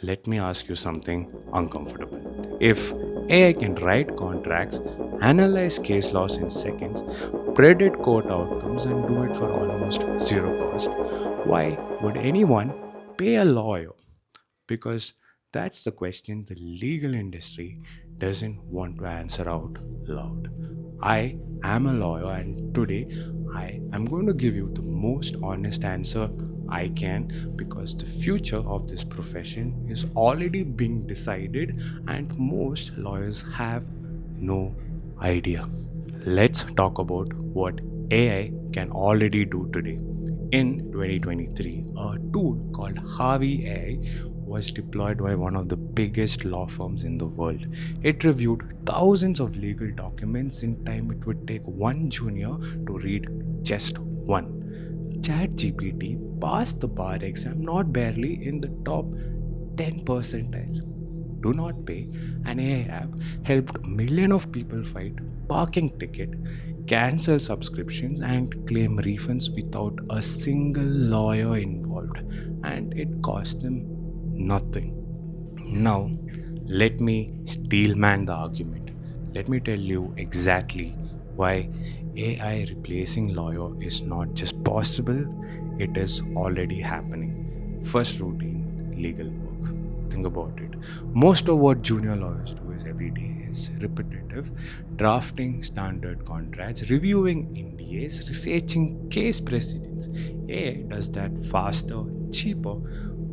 Let me ask you something uncomfortable. If AI can write contracts, analyze case laws in seconds, predict court outcomes, and do it for almost zero cost, why would anyone pay a lawyer? Because that's the question the legal industry doesn't want to answer out loud. I am a lawyer, and today I am going to give you the most honest answer I can because the future of this profession is already being decided, and most lawyers have no idea. Let's talk about what AI can already do today. In 2023, a tool called Harvey AI was deployed by one of the biggest law firms in the world. It reviewed thousands of legal documents in time it would take one junior to read just one. ChatGPT passed the bar exam not barely in the top 10 percentile. Do Not Pay, an AI app, helped millions of people fight parking ticket, cancel subscriptions, and claim refunds without a single lawyer involved, and it cost them nothing. Now, let me steelman the argument. Let me tell you exactly why AI replacing lawyer is not just possible, it is already happening. First, routine legal work. Think about it. Most of what junior lawyers do is every day is repetitive, drafting standard contracts, reviewing NDAs, researching case precedents. AI does that faster, cheaper,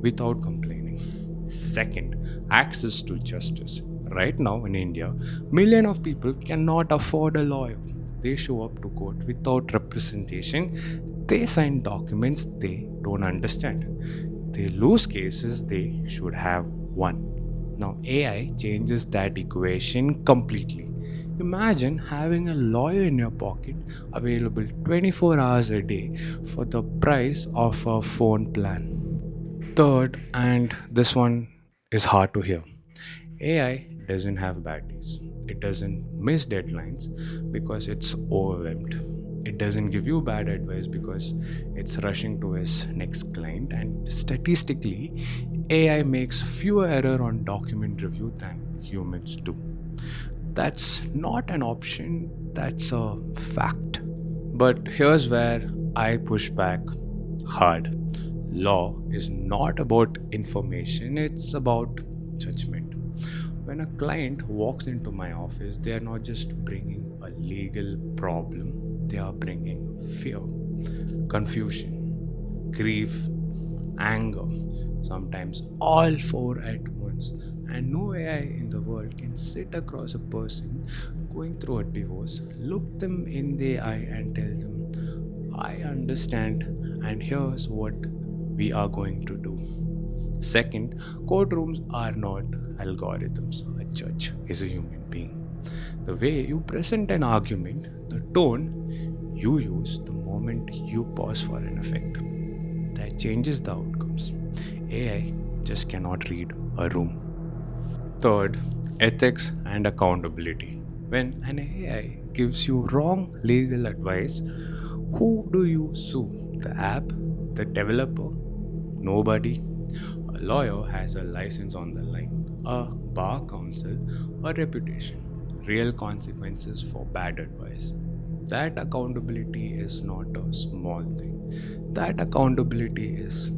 without complaining. Second, access to justice. Right now in India, millions of people cannot afford a lawyer. They show up to court without representation. They sign documents they don't understand. They lose cases they should have won. Now, AI changes that equation completely. Imagine having a lawyer in your pocket available 24 hours a day for the price of a phone plan. Third, and this one is hard to hear, AI doesn't have bad days. It doesn't miss deadlines because it's overwhelmed. It doesn't give you bad advice because it's rushing to its next client. And statistically, AI makes fewer errors on document review than humans do. That's not an option, that's a fact. But here's where I push back hard. Law is not about information, it's about judgment. When a client walks into my office, they are not just bringing a legal problem, they are bringing fear, confusion, grief, anger, sometimes all four at once. And no AI in the world can sit across a person going through a divorce, look them in the eye, and tell them, I understand, and here's what we are going to do. Second, courtrooms are not algorithms. A judge is a human being. The way you present an argument, the tone you use, the moment you pause for an effect, that changes the outcomes. AI just cannot read a room. Third, ethics and accountability. When an AI gives you wrong legal advice, who do you sue? The app? The developer? Nobody. A lawyer has a license on the line, a bar counsel, a reputation, real consequences for bad advice. That accountability is not a small thing. That accountability is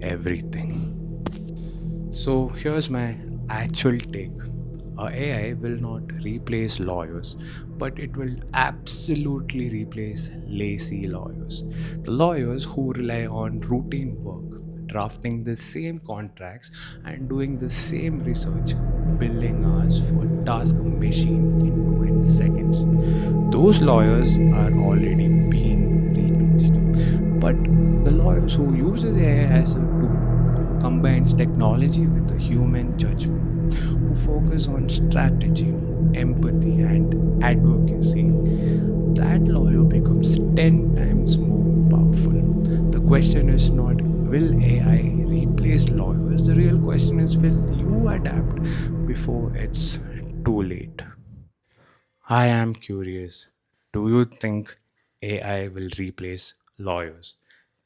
everything. So here's my actual take. AI will not replace lawyers, but it will absolutely replace lazy lawyers. The lawyers who rely on routine work, drafting the same contracts and doing the same research, billing hours for task a machine in 20 seconds. Those lawyers are already being replaced. But the lawyers who uses AI as a tool, who combines technology with a human judgment, who focus on strategy, empathy, and advocacy, that lawyer becomes 10 times more powerful. The question is not will AI replace lawyers? The real question is will you adapt before it's too late? I am curious. Do you think AI will replace lawyers?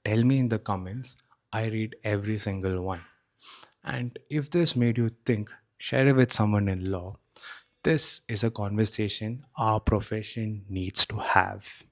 Tell me in the comments. I read every single one. And if this made you think, share it with someone in law. This is a conversation our profession needs to have.